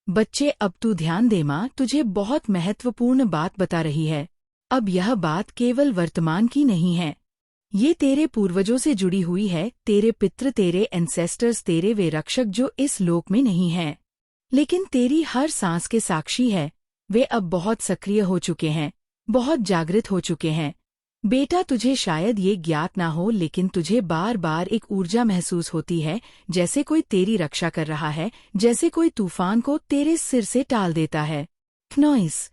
बच्चे अब तू ध्यान दे, माँ तुझे बहुत महत्वपूर्ण बात बता रही है। अब यह बात केवल वर्तमान की नहीं है, ये तेरे पूर्वजों से जुड़ी हुई है। तेरे पितृ, तेरे एंसेस्टर्स, तेरे वे रक्षक जो इस लोक में नहीं हैं, लेकिन तेरी हर सांस के साक्षी है। वे अब बहुत सक्रिय हो चुके हैं, बहुत जागृत हो चुके हैं। बेटा, तुझे शायद ये ज्ञात ना हो, लेकिन तुझे बार बार एक ऊर्जा महसूस होती है, जैसे कोई तेरी रक्षा कर रहा है, जैसे कोई तूफान को तेरे सिर से टाल देता है। नॉइस,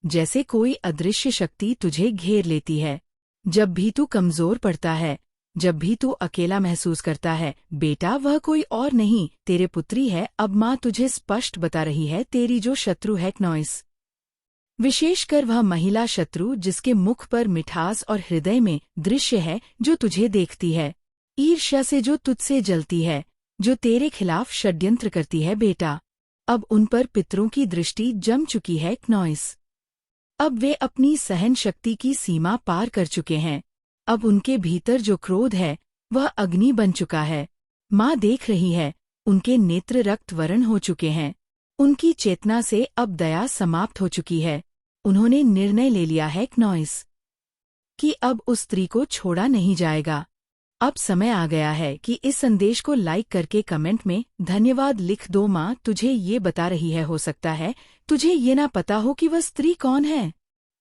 जैसे कोई अदृश्य शक्ति तुझे घेर लेती है। जब भी तू कमजोर पड़ता है, जब भी तू अकेला महसूस करता है, बेटा वह कोई और नहीं, तेरे पुत्री है। अब माँ तुझे स्पष्ट बता रही है, तेरी जो शत्रु है नॉइस, विशेषकर वह महिला शत्रु जिसके मुख पर मिठास और हृदय में दृश्य है, जो तुझे देखती है, ईर्ष्या से जो तुझसे जलती है, जो तेरे खिलाफ षड्यंत्र करती है। बेटा, अब उन पर पितरों की दृष्टि जम चुकी है नॉइस। अब वे अपनी सहन शक्ति की सीमा पार कर चुके हैं। अब उनके भीतर जो क्रोध है वह अग्नि बन चुका है। माँ देख रही है, उनके नेत्र रक्त वर्ण हो चुके हैं। उनकी चेतना से अब दया समाप्त हो चुकी है। उन्होंने निर्णय ले लिया है नॉइस कि अब उस स्त्री को छोड़ा नहीं जाएगा। अब समय आ गया है कि इस संदेश को लाइक करके कमेंट में धन्यवाद लिख दो। माँ तुझे ये बता रही है, हो सकता है तुझे ये ना पता हो कि वह स्त्री कौन है।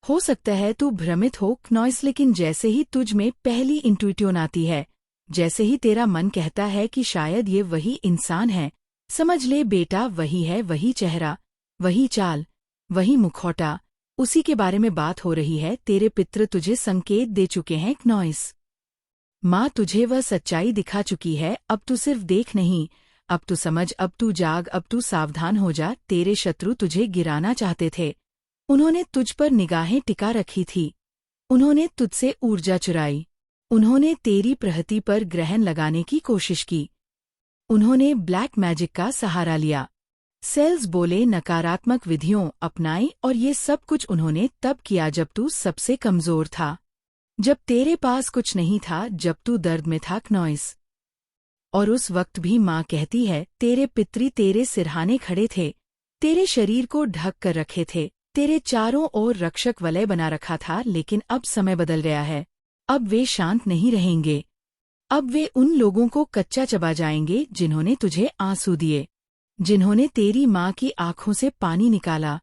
हो सकता है तू भ्रमित हो नॉइस, लेकिन जैसे ही तुझ में पहली इंट्यूइशन आती है, जैसे ही तेरा मन कहता है कि शायद ये वही इंसान है, समझ ले बेटा वही है, वही चेहरा, वही चाल, वही मुखौटा, उसी के बारे में बात हो रही है। तेरे पितृ तुझे संकेत दे चुके हैं नॉइस। माँ तुझे वह सच्चाई दिखा चुकी है। अब तू सिर्फ देख नहीं, अब तू समझ, अब तू जाग, अब तू सावधान हो जा। तेरे शत्रु तुझे गिराना चाहते थे, उन्होंने तुझ पर निगाहें टिका रखी थी, उन्होंने तुझसे ऊर्जा चुराई, उन्होंने तेरी प्रहति पर ग्रहण लगाने की कोशिश की, उन्होंने ब्लैक मैजिक का सहारा लिया, सेल्स बोले, नकारात्मक विधियों अपनाई, और ये सब कुछ उन्होंने तब किया जब तू सबसे कमजोर था, जब तेरे पास कुछ नहीं था, जब तू दर्द में था नॉइस। और उस वक्त भी माँ कहती है, तेरे पितृ तेरे सिरहाने खड़े थे, तेरे शरीर को ढक कर रखे थे, तेरे चारों ओर रक्षक वलय बना रखा था। लेकिन अब समय बदल गया है। अब वे शांत नहीं रहेंगे। अब वे उन लोगों को कच्चा चबा जाएंगे जिन्होंने तुझे आंसू दिए, जिन्होंने तेरी माँ की आंखों से पानी निकाला,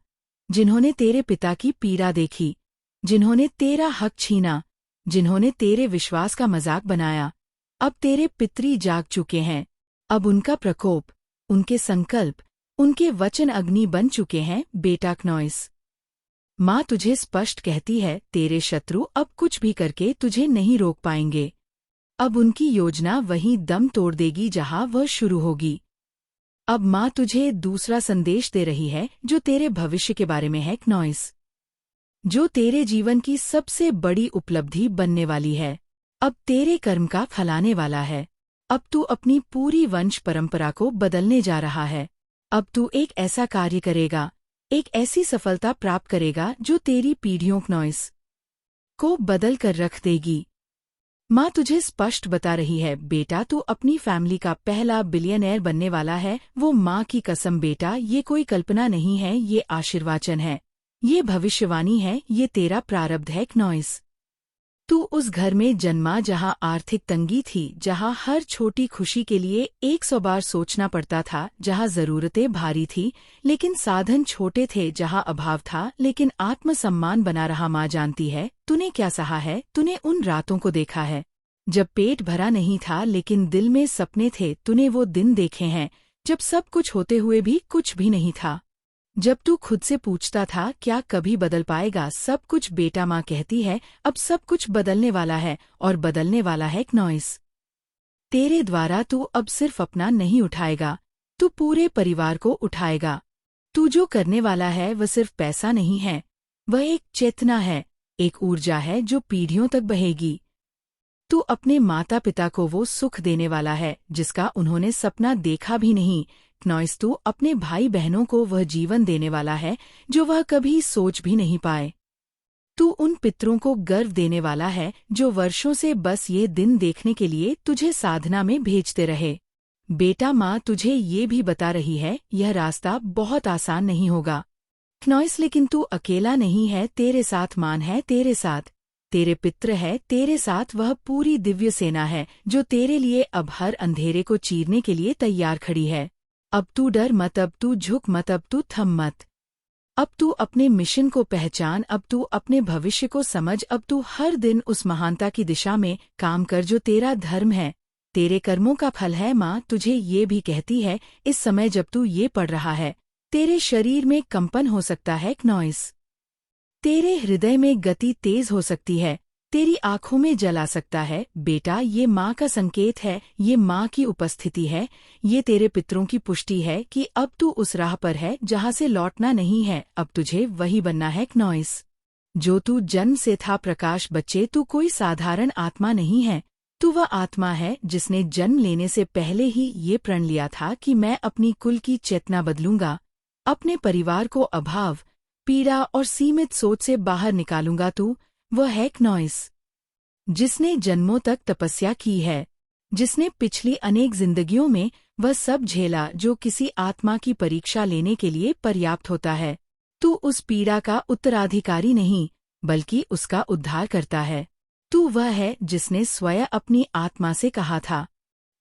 जिन्होंने तेरे पिता की पीड़ा देखी, जिन्होंने तेरा हक छीना, जिन्होंने तेरे विश्वास का मजाक बनाया। अब तेरे पितृ जाग चुके हैं। अब उनका प्रकोप, उनके संकल्प, उनके वचन अग्नि बन चुके हैं। बेटा नॉइस, माँ तुझे स्पष्ट कहती है, तेरे शत्रु अब कुछ भी करके तुझे नहीं रोक पाएंगे। अब उनकी योजना वहीं दम तोड़ देगी जहां वह शुरू होगी। अब माँ तुझे दूसरा संदेश दे रही है, जो तेरे भविष्य के बारे में है नॉइस, जो तेरे जीवन की सबसे बड़ी उपलब्धि बनने वाली है। अब तेरे कर्म का फलाने वाला है। अब तू अपनी पूरी वंश परंपरा को बदलने जा रहा है। अब तू एक ऐसा कार्य करेगा, एक ऐसी सफलता प्राप्त करेगा जो तेरी पीढ़ियों नॉइस को बदल कर रख देगी। माँ तुझे स्पष्ट बता रही है, बेटा तू अपनी फैमिली का पहला बिलियनर बनने वाला है। वो माँ की कसम बेटा, ये कोई कल्पना नहीं है, ये आशीर्वाचन है, ये भविष्यवाणी है, ये तेरा प्रारब्ध है नॉइस। तू उस घर में जन्मा जहां आर्थिक तंगी थी, जहां हर छोटी खुशी के लिए 100 बार सोचना पड़ता था, जहां जरूरतें भारी थी लेकिन साधन छोटे थे, जहां अभाव था लेकिन आत्मसम्मान बना रहा। माँ जानती है तूने क्या सहा है, तूने उन रातों को देखा है जब पेट भरा नहीं था लेकिन दिल में सपने थे। तूने वो दिन देखे हैं जब सब कुछ होते हुए भी कुछ भी नहीं था, जब तू खुद से पूछता था क्या कभी बदल पाएगा सब कुछ। बेटा माँ कहती है, अब सब कुछ बदलने वाला है, और बदलने वाला है नॉइस। तेरे द्वारा तू अब सिर्फ अपना नहीं उठाएगा, तू पूरे परिवार को उठाएगा। तू जो करने वाला है वह सिर्फ पैसा नहीं है, वह एक चेतना है, एक ऊर्जा है जो पीढ़ियों तक बहेगी। तू अपने माता पिता को वो सुख देने वाला है जिसका उन्होंने सपना देखा भी नहीं नॉइस। तू अपने भाई बहनों को वह जीवन देने वाला है जो वह कभी सोच भी नहीं पाए। तू उन पितरों को गर्व देने वाला है जो वर्षों से बस ये दिन देखने के लिए तुझे साधना में भेजते रहे। बेटा, माँ तुझे ये भी बता रही है, यह रास्ता बहुत आसान नहीं होगा क्नॉइस, लेकिन तू अकेला नहीं है, तेरे साथ मान है, तेरे साथ तेरे पित्र है, तेरे साथ वह पूरी दिव्य सेना है जो तेरे लिए अब हर अंधेरे को चीरने के लिए तैयार खड़ी है। अब तू डर मत, अब तू झुक मत, अब तू थम मत। अब तू अपने मिशन को पहचान, अब तू अपने भविष्य को समझ, अब तू हर दिन उस महानता की दिशा में काम कर जो तेरा धर्म है, तेरे कर्मों का फल है। माँ तुझे ये भी कहती है, इस समय जब तू ये पढ़ रहा है, तेरे शरीर में कंपन हो सकता है क्नॉइस, तेरे हृदय में गति तेज हो सकती है, तेरी आंखों में जल आ सकता है। बेटा, ये माँ का संकेत है, ये माँ की उपस्थिति है, ये तेरे पितरों की पुष्टि है कि अब तू उस राह पर है जहाँ से लौटना नहीं है। अब तुझे वही बनना है क्नॉइस जो तू जन्म से था। प्रकाश बच्चे, तू कोई साधारण आत्मा नहीं है, तू वह आत्मा है जिसने जन्म लेने से पहले ही ये प्रण लिया था कि मैं अपनी कुल की चेतना बदलूंगा, अपने परिवार को अभाव, पीड़ा और सीमित सोच से बाहर निकालूंगा। तू वह है क्नॉइस जिसने जन्मों तक तपस्या की है, जिसने पिछली अनेक जिंदगियों में वह सब झेला जो किसी आत्मा की परीक्षा लेने के लिए पर्याप्त होता है। तू उस पीड़ा का उत्तराधिकारी नहीं, बल्कि उसका उद्धार करता है। तू वह है जिसने स्वयं अपनी आत्मा से कहा था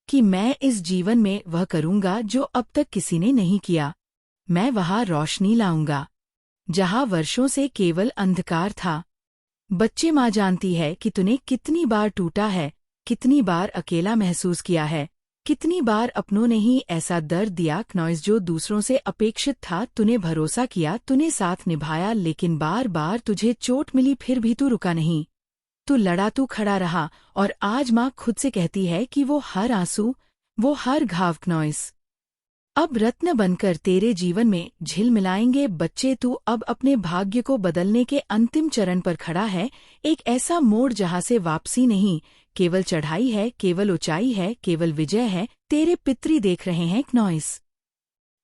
कि मैं इस जीवन में वह करूंगा जो अब तक किसी ने नहीं किया। मैं वहां रोशनी लाऊंगा जहां वर्षों से केवल अंधकार था। बच्चे, माँ जानती है कि तूने कितनी बार टूटा है, कितनी बार अकेला महसूस किया है, कितनी बार अपनों ने ही ऐसा दर्द दिया क्नॉइस जो दूसरों से अपेक्षित था। तूने भरोसा किया, तूने साथ निभाया, लेकिन बार बार तुझे चोट मिली, फिर भी तू रुका नहीं। तू लड़ा, तू खड़ा रहा, और आज माँ खुद से कहती है कि वो हर आंसू, वो हर घाव क्नॉइस अब रत्न बनकर तेरे जीवन में झिलमिलाएंगे। बच्चे, तू अब अपने भाग्य को बदलने के अंतिम चरण पर खड़ा है, एक ऐसा मोड़ जहां से वापसी नहीं, केवल चढ़ाई है, केवल ऊंचाई है, केवल विजय है। तेरे पितरी देख रहे हैं क्नॉइस,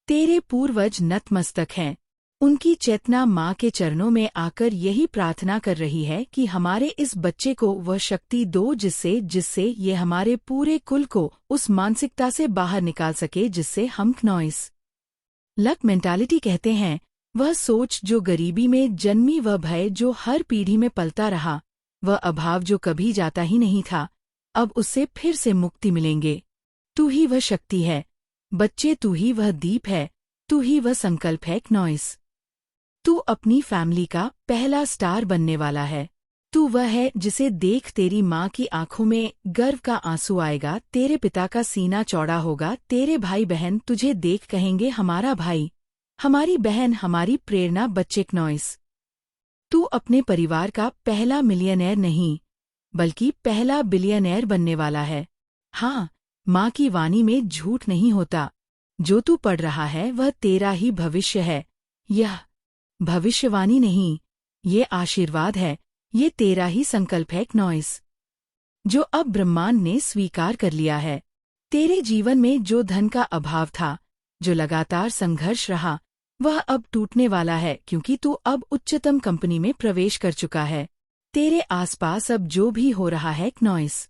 तेरे पूर्वज नतमस्तक हैं, उनकी चेतना माँ के चरणों में आकर यही प्रार्थना कर रही है कि हमारे इस बच्चे को वह शक्ति दो जिससे ये हमारे पूरे कुल को उस मानसिकता से बाहर निकाल सके जिससे हम क्नॉइस लक मेंटालिटी कहते हैं। वह सोच जो गरीबी में जन्मी, वह भय जो हर पीढ़ी में पलता रहा, वह अभाव जो कभी जाता ही नहीं था, अब उससे फिर से मुक्ति मिलेंगे। तू ही वह शक्ति है बच्चे, तू ही वह दीप है, तू ही वह संकल्प है क्नॉइस। तू अपनी फैमिली का पहला स्टार बनने वाला है। तू वह है जिसे देख तेरी माँ की आंखों में गर्व का आंसू आएगा, तेरे पिता का सीना चौड़ा होगा, तेरे भाई बहन तुझे देख कहेंगे हमारा भाई, हमारी बहन, हमारी प्रेरणा। बच्चे क्नॉइस, तू अपने परिवार का पहला मिलियनेयर नहीं, बल्कि पहला बिलियनेयर बनने वाला है। हाँ, माँ की वाणी में झूठ नहीं होता। जो तू पढ़ रहा है वह तेरा ही भविष्य है। यह भविष्यवाणी नहीं, ये आशीर्वाद है, ये तेरा ही संकल्प है क्नॉइस जो अब ब्रह्मांड ने स्वीकार कर लिया है। तेरे जीवन में जो धन का अभाव था, जो लगातार संघर्ष रहा, वह अब टूटने वाला है, क्योंकि तू अब उच्चतम कंपनी में प्रवेश कर चुका है। तेरे आसपास अब जो भी हो रहा है क्नॉइस,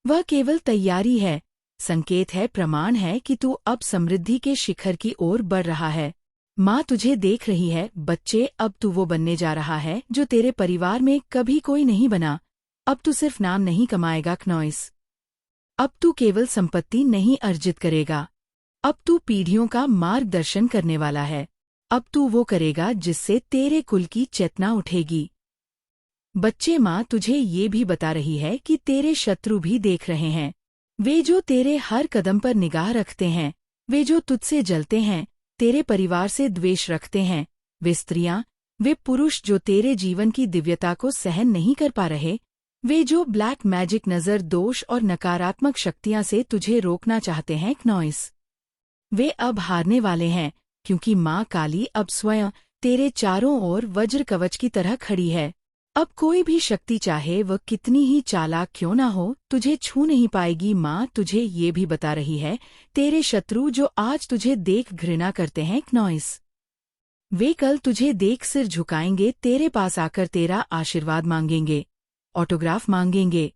वह केवल तैयारी है, संकेत है, प्रमाण है कि तू अब समृद्धि के शिखर की ओर बढ़ रहा है। माँ तुझे देख रही है बच्चे, अब तू वो बनने जा रहा है जो तेरे परिवार में कभी कोई नहीं बना। अब तू सिर्फ नाम नहीं कमाएगा क्नॉइस, अब तू केवल संपत्ति नहीं अर्जित करेगा, अब तू पीढ़ियों का मार्गदर्शन करने वाला है। अब तू वो करेगा जिससे तेरे कुल की चेतना उठेगी। बच्चे, माँ तुझे ये भी बता रही है कि तेरे शत्रु भी देख रहे हैं, वे जो तेरे हर कदम पर निगाह रखते हैं, वे जो तुझसे जलते हैं, तेरे परिवार से द्वेष रखते हैं, वे स्त्रियां, वे पुरुष जो तेरे जीवन की दिव्यता को सहन नहीं कर पा रहे, वे जो ब्लैक मैजिक, नज़र, दोष और नकारात्मक शक्तियां से तुझे रोकना चाहते हैं क्नॉइस, वे अब हारने वाले हैं, क्योंकि माँ काली अब स्वयं तेरे चारों ओर वज्र कवच की तरह खड़ी है। अब कोई भी शक्ति, चाहे वह कितनी ही चालाक क्यों न हो, तुझे छू नहीं पाएगी। माँ तुझे ये भी बता रही है, तेरे शत्रु जो आज तुझे देख घृणा करते हैं क्नॉइस, वे कल तुझे देख सिर झुकाएंगे, तेरे पास आकर तेरा आशीर्वाद मांगेंगे, ऑटोग्राफ मांगेंगे,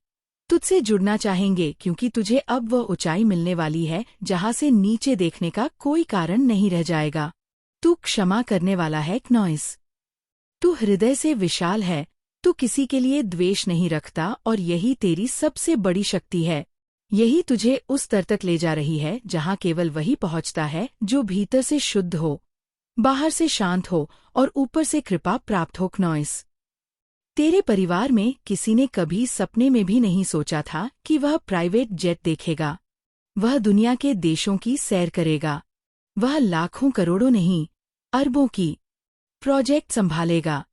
तुझसे जुड़ना चाहेंगे क्योंकि तुझे अब वह ऊंचाई मिलने वाली है जहां से नीचे देखने का कोई कारण नहीं रह जाएगा। तू क्षमा करने वाला है क्नॉइस। तू हृदय से विशाल है, तू किसी के लिए द्वेष नहीं रखता और यही तेरी सबसे बड़ी शक्ति है। यही तुझे उस स्तर तक ले जा रही है जहां केवल वही पहुंचता है जो भीतर से शुद्ध हो, बाहर से शांत हो और ऊपर से कृपा प्राप्त हो क्नॉइस। तेरे परिवार में किसी ने कभी सपने में भी नहीं सोचा था कि वह प्राइवेट जेट देखेगा, वह दुनिया के देशों की सैर करेगा, वह लाखों करोड़ों नहीं अरबों की प्रोजेक्ट संभालेगा।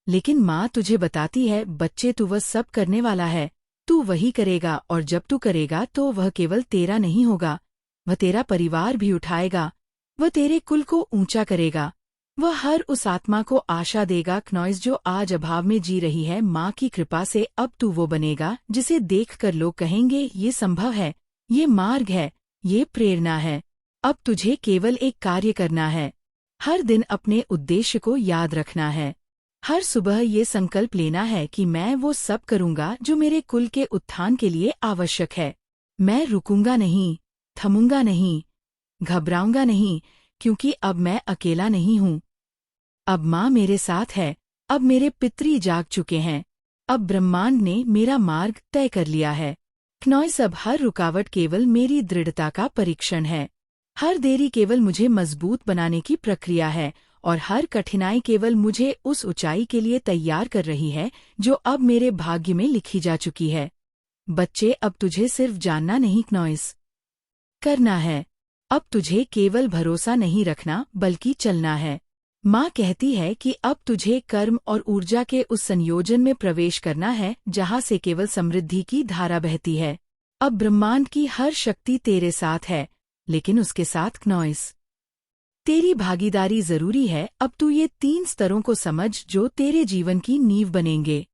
लेकिन माँ तुझे बताती है, बच्चे तू वह सब करने वाला है, तू वही करेगा और जब तू करेगा तो वह केवल तेरा नहीं होगा, वह तेरा परिवार भी उठाएगा, वह तेरे कुल को ऊंचा करेगा, वह हर उस आत्मा को आशा देगा क्नॉइस जो आज अभाव में जी रही है। माँ की कृपा से अब तू वो बनेगा जिसे देखकर लोग कहेंगे ये संभव है, ये मार्ग है, ये प्रेरणा है। अब तुझे केवल एक कार्य करना है, हर दिन अपने उद्देश्य को याद रखना है, हर सुबह ये संकल्प लेना है कि मैं वो सब करूंगा जो मेरे कुल के उत्थान के लिए आवश्यक है। मैं रुकूंगा नहीं, थमूंगा नहीं, घबराऊंगा नहीं, क्योंकि अब मैं अकेला नहीं हूँ। अब माँ मेरे साथ है, अब मेरे पितरी जाग चुके हैं, अब ब्रह्मांड ने मेरा मार्ग तय कर लिया है। क्नॉइस अब हर रुकावट केवल मेरी दृढ़ता का परीक्षण है, हर देरी केवल मुझे मजबूत बनाने की प्रक्रिया है और हर कठिनाई केवल मुझे उस ऊंचाई के लिए तैयार कर रही है जो अब मेरे भाग्य में लिखी जा चुकी है। बच्चे अब तुझे सिर्फ जानना नहीं क्नॉइस करना है, अब तुझे केवल भरोसा नहीं रखना बल्कि चलना है। माँ कहती है कि अब तुझे कर्म और ऊर्जा के उस संयोजन में प्रवेश करना है जहाँ से केवल समृद्धि की धारा बहती है। अब ब्रह्मांड की हर शक्ति तेरे साथ है, लेकिन उसके साथ क्नॉइस तेरी भागीदारी जरूरी है। अब तू ये 3 स्तरों को समझ जो तेरे जीवन की नींव बनेंगे।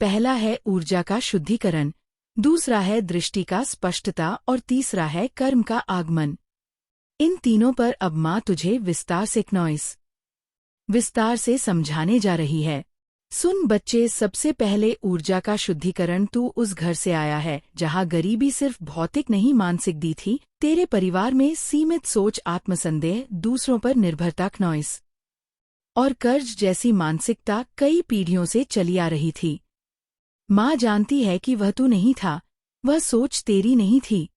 पहला है ऊर्जा का शुद्धिकरण, दूसरा है दृष्टि का स्पष्टता और तीसरा है कर्म का आगमन। इन तीनों पर अब माँ तुझे विस्तार से समझाने जा रही है। सुन बच्चे, सबसे पहले ऊर्जा का शुद्धिकरण। तू उस घर से आया है जहाँ गरीबी सिर्फ भौतिक नहीं मानसिक दी थी। तेरे परिवार में सीमित सोच, आत्मसंदेह, दूसरों पर निर्भरता, क्नॉइस और कर्ज जैसी मानसिकता कई पीढ़ियों से चली आ रही थी। माँ जानती है कि वह तू नहीं था, वह सोच तेरी नहीं थी,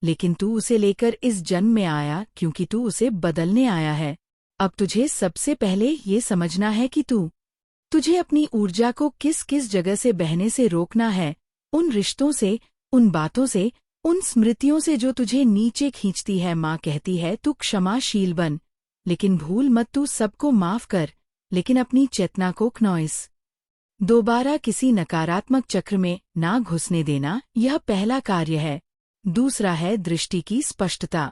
लेकिन तू उसे लेकर इस जन्म में आया क्योंकि तू उसे बदलने आया है। अब तुझे सबसे पहले ये समझना है कि तुझे अपनी ऊर्जा को किस किस जगह से बहने से रोकना है, उन रिश्तों से, उन बातों से, उन स्मृतियों से जो तुझे नीचे खींचती है। माँ कहती है तू क्षमाशील बन, लेकिन भूल मत तू सबको माफ कर, लेकिन अपनी चेतना को क्नॉइस दोबारा किसी नकारात्मक चक्र में ना घुसने देना। यह पहला कार्य है। दूसरा है दृष्टि की स्पष्टता।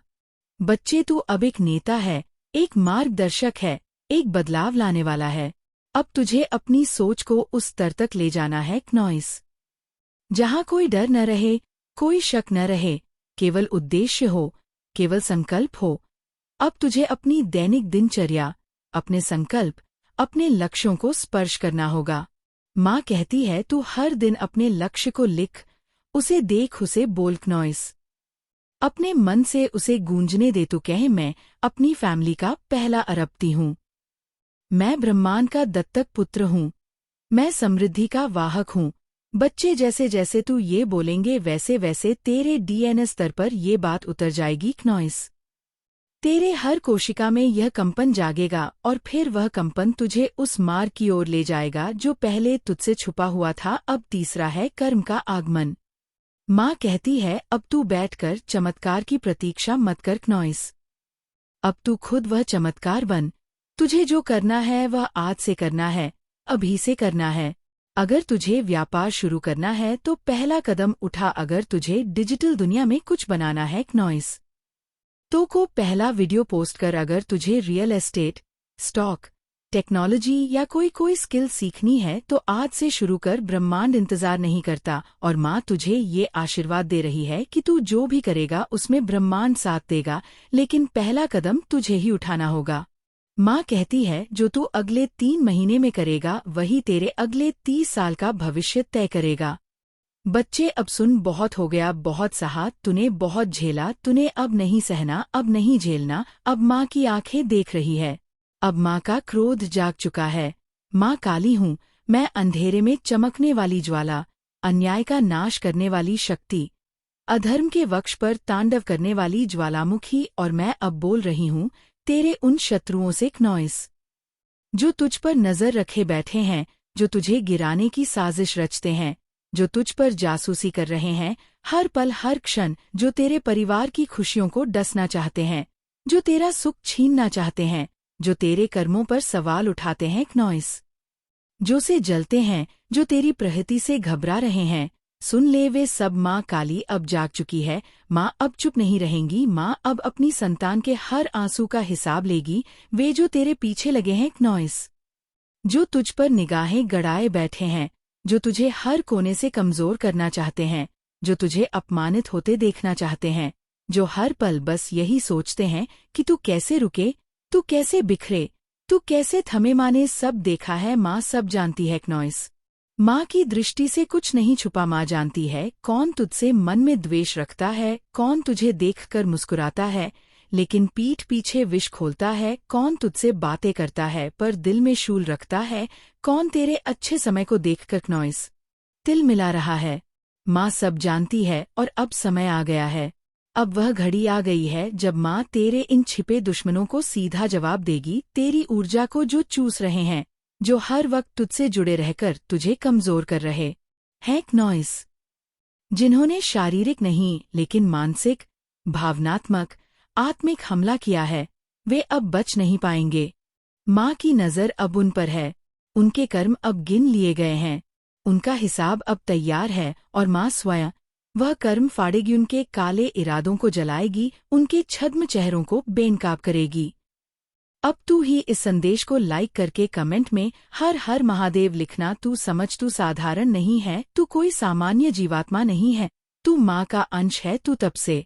बच्चे, तू अब एक नेता है, एक मार्गदर्शक है, एक बदलाव लाने वाला है। अब तुझे अपनी सोच को उस स्तर तक ले जाना है क्नॉइस जहाँ कोई डर न रहे, कोई शक न रहे, केवल उद्देश्य हो, केवल संकल्प हो। अब तुझे अपनी दैनिक दिनचर्या, अपने संकल्प, अपने लक्ष्यों को स्पर्श करना होगा। माँ कहती है तू हर दिन अपने लक्ष्य को लिख, उसे देख, उसे बोल क्नॉइस अपने मन से उसे गूंजने दे। तू कहे मैं अपनी फैमिली का पहला अरबपति हूँ, मैं ब्रह्मांड का दत्तक पुत्र हूँ, मैं समृद्धि का वाहक हूँ। बच्चे, जैसे जैसे तू ये बोलेंगे वैसे वैसे तेरे डीएनए स्तर पर ये बात उतर जाएगी क्नॉइस तेरे हर कोशिका में यह कंपन जागेगा और फिर वह कंपन तुझे उस मार्ग की ओर ले जाएगा जो पहले तुझसे छुपा हुआ था। अब तीसरा है कर्म का आगमन। माँ कहती है अब तू बैठकर चमत्कार की प्रतीक्षा मत कर क्नॉइस, अब तू खुद वह चमत्कार बन। तुझे जो करना है वह आज से करना है, अभी से करना है। अगर तुझे व्यापार शुरू करना है तो पहला कदम उठा। अगर तुझे डिजिटल दुनिया में कुछ बनाना है क्नॉइस तो को पहला वीडियो पोस्ट कर। अगर तुझे रियल एस्टेट, स्टॉक, टेक्नोलॉजी या कोई स्किल सीखनी है तो आज से शुरू कर। ब्रह्मांड इंतजार नहीं करता और माँ तुझे ये आशीर्वाद दे रही है कि तू जो भी करेगा उसमें ब्रह्मांड साथ देगा, लेकिन पहला कदम तुझे ही उठाना होगा। माँ कहती है जो तू अगले 3 महीने में करेगा वही तेरे अगले 30 साल का भविष्य तय करेगा। बच्चे अब सुन, बहुत हो गया, बहुत सहा, तूने बहुत झेला, तूने अब नहीं सहना, अब नहीं झेलना। अब माँ की आंखें देख रही है, अब माँ का क्रोध जाग चुका है। माँ काली हूँ, मैं अंधेरे में चमकने वाली ज्वाला, अन्याय का नाश करने वाली शक्ति, अधर्म के वक्ष पर तांडव करने वाली ज्वालामुखी। और मैं अब बोल रही हूँ तेरे उन शत्रुओं से, क्नॉइस, जो तुझ पर नजर रखे बैठे हैं, जो तुझे गिराने की साजिश रचते हैं, जो तुझ पर जासूसी कर रहे हैं हर पल हर क्षण, जो तेरे परिवार की खुशियों को डसना चाहते हैं, जो तेरा सुख छीनना चाहते हैं, जो तेरे कर्मों पर सवाल उठाते हैं, क्नॉइस, जो से जलते हैं, जो तेरी प्रहति से घबरा रहे हैं, सुन ले वे सब। माँ काली अब जाग चुकी है। माँ अब चुप नहीं रहेंगी। माँ अब अपनी संतान के हर आंसू का हिसाब लेगी। वे जो तेरे पीछे लगे हैं, क्नॉइस, जो तुझ पर निगाहें गड़ाए बैठे हैं, जो तुझे हर कोने से कमजोर करना चाहते हैं, जो तुझे अपमानित होते देखना चाहते हैं, जो हर पल बस यही सोचते हैं कि तू कैसे रुके, तू कैसे बिखरे, तू कैसे थमे। माँ ने सब देखा है, माँ सब जानती है, क्नॉइस। माँ की दृष्टि से कुछ नहीं छुपा। माँ जानती है कौन तुझसे मन में द्वेष रखता है, कौन तुझे देखकर मुस्कुराता है लेकिन पीठ पीछे विष खोलता है, कौन तुझसे बातें करता है पर दिल में शूल रखता है, कौन तेरे अच्छे समय को देखकर, क्नॉइस, तिल मिला रहा है। माँ सब जानती है और अब समय आ गया है। अब वह घड़ी आ गई है जब माँ तेरे इन छिपे दुश्मनों को सीधा जवाब देगी, तेरी ऊर्जा को जो चूस रहे हैं, जो हर वक्त तुझसे जुड़े रहकर तुझे कमजोर कर रहे हैं, क्नॉइस, जिन्होंने शारीरिक नहीं लेकिन मानसिक, भावनात्मक, आत्मिक हमला किया है, वे अब बच नहीं पाएंगे। माँ की नज़र अब उन पर है, उनके कर्म अब गिन लिए गए हैं, उनका हिसाब अब तैयार है और माँ स्वयं वह कर्म फाड़ेगी, उनके काले इरादों को जलाएगी, उनके छद्म चेहरों को बेनकाब करेगी। अब तू ही इस संदेश को लाइक करके कमेंट में हर हर महादेव लिखना। तू समझ, तू साधारण नहीं है, तू कोई सामान्य जीवात्मा नहीं है, तू माँ का अंश है, तू तब से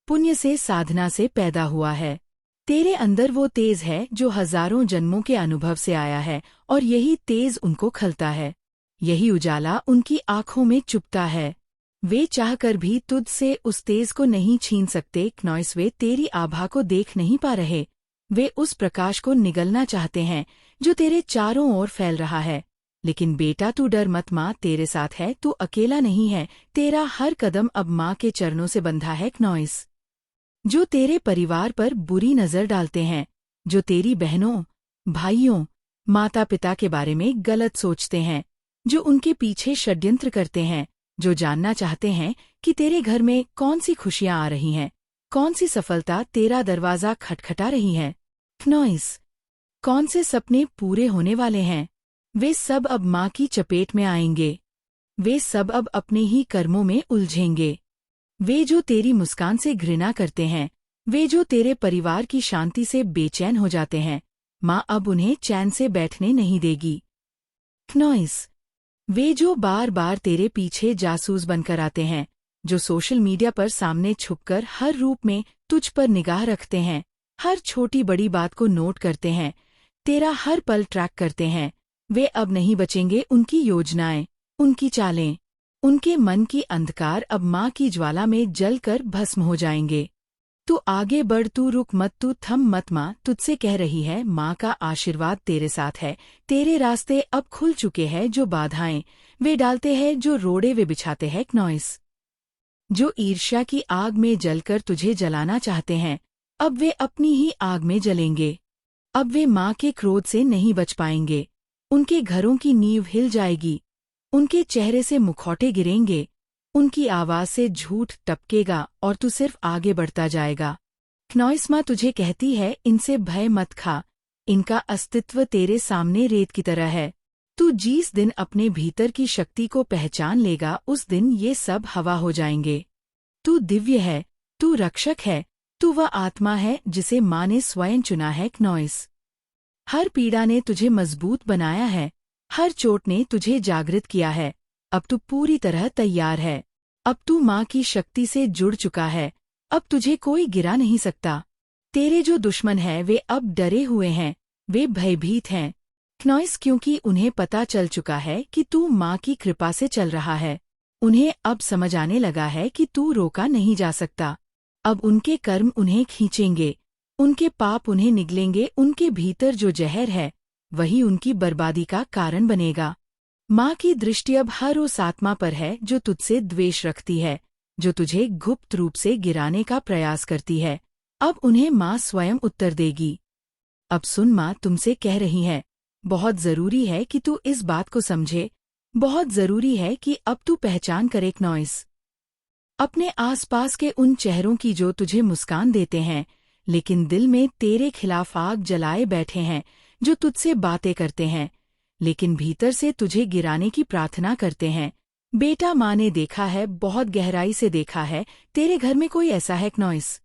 पुण्य से साधना से पैदा हुआ है। तेरे अंदर वो तेज है जो हजारों जन्मों के अनुभव से आया है और यही तेज उनको खलता है, यही उजाला उनकी आंखों में चुभता है। वे चाहकर भी तुझ से उस तेज को नहीं छीन सकते, क्नॉइस। वे तेरी आभा को देख नहीं पा रहे, वे उस प्रकाश को निगलना चाहते हैं जो तेरे चारों ओर फैल रहा है। लेकिन बेटा तू डर मत, माँ तेरे साथ है, तू अकेला नहीं है। तेरा हर कदम अब माँ के चरणों से बंधा है, क्नॉइस। जो तेरे परिवार पर बुरी नजर डालते हैं, जो तेरी बहनों, भाइयों, माता पिता के बारे में गलत सोचते हैं, जो उनके पीछे षड्यंत्र करते हैं, जो जानना चाहते हैं कि तेरे घर में कौन सी खुशियां आ रही हैं, कौन सी सफलता तेरा दरवाजा खटखटा रही है, क्नॉइस, कौन से सपने पूरे होने वाले हैं, वे सब अब माँ की चपेट में आएंगे। वे सब अब अपने ही कर्मों में उलझेंगे। वे जो तेरी मुस्कान से घृणा करते हैं, वे जो तेरे परिवार की शांति से बेचैन हो जाते हैं, माँ अब उन्हें चैन से बैठने नहीं देगी, क्नॉइस। वे जो बार बार तेरे पीछे जासूस बनकर आते हैं, जो सोशल मीडिया पर सामने छुपकर हर रूप में तुझ पर निगाह रखते हैं, हर छोटी बड़ी बात को नोट करते हैं, तेरा हर पल ट्रैक करते हैं, वे अब नहीं बचेंगे। उनकी योजनाएं, उनकी चालें, उनके मन की अंधकार अब माँ की ज्वाला में जलकर भस्म हो जाएंगे। तू आगे बढ़, तू रुक मत, तू थम मत। माँ तुझसे कह रही है, माँ का आशीर्वाद तेरे साथ है। तेरे रास्ते अब खुल चुके हैं। जो बाधाएं वे डालते हैं, जो रोड़े वे बिछाते हैं, क्नॉइस, जो ईर्ष्या की आग में जलकर तुझे जलाना चाहते हैं, अब वे अपनी ही आग में जलेंगे। अब वे माँ के क्रोध से नहीं बच पाएंगे। उनके घरों की नींव हिल जाएगी, उनके चेहरे से मुखौटे गिरेंगे, उनकी आवाज से झूठ टपकेगा और तू सिर्फ आगे बढ़ता जाएगा। क्नॉइस, माँ तुझे कहती है, इनसे भय मत खा, इनका अस्तित्व तेरे सामने रेत की तरह है। तू जिस दिन अपने भीतर की शक्ति को पहचान लेगा, उस दिन ये सब हवा हो जाएंगे। तू दिव्य है, तू रक्षक है, तू वह आत्मा है जिसे माँ ने स्वयं चुना है, क्नॉइस। हर पीड़ा ने तुझे मजबूत बनाया है, हर चोट ने तुझे जागृत किया है। अब तू पूरी तरह तैयार है। अब तू माँ की शक्ति से जुड़ चुका है। अब तुझे कोई गिरा नहीं सकता। तेरे जो दुश्मन हैं वे अब डरे हुए हैं, वे भयभीत हैं, क्नॉइस, क्योंकि उन्हें पता चल चुका है कि तू माँ की कृपा से चल रहा है। उन्हें अब समझ आने लगा है कि तू रोका नहीं जा सकता। अब उनके कर्म उन्हें खींचेंगे, उनके पाप उन्हें निगलेंगे, उनके भीतर जो जहर है वही उनकी बर्बादी का कारण बनेगा। माँ की दृष्टि अब हर उस आत्मा पर है जो तुझसे द्वेष रखती है, जो तुझे गुप्त रूप से गिराने का प्रयास करती है। अब उन्हें माँ स्वयं उत्तर देगी। अब सुन, माँ तुमसे कह रही है, बहुत जरूरी है कि तू इस बात को समझे, बहुत जरूरी है कि अब तू पहचान करे नॉइस अपने आसपास के उन चेहरों की जो तुझे मुस्कान देते हैं, लेकिन दिल में तेरे खिलाफ आग जलाए बैठे हैं, जो तुझसे बातें करते हैं लेकिन भीतर से तुझे गिराने की प्रार्थना करते हैं। बेटा, माँ ने देखा है, बहुत गहराई से देखा है, तेरे घर में कोई ऐसा है नॉइस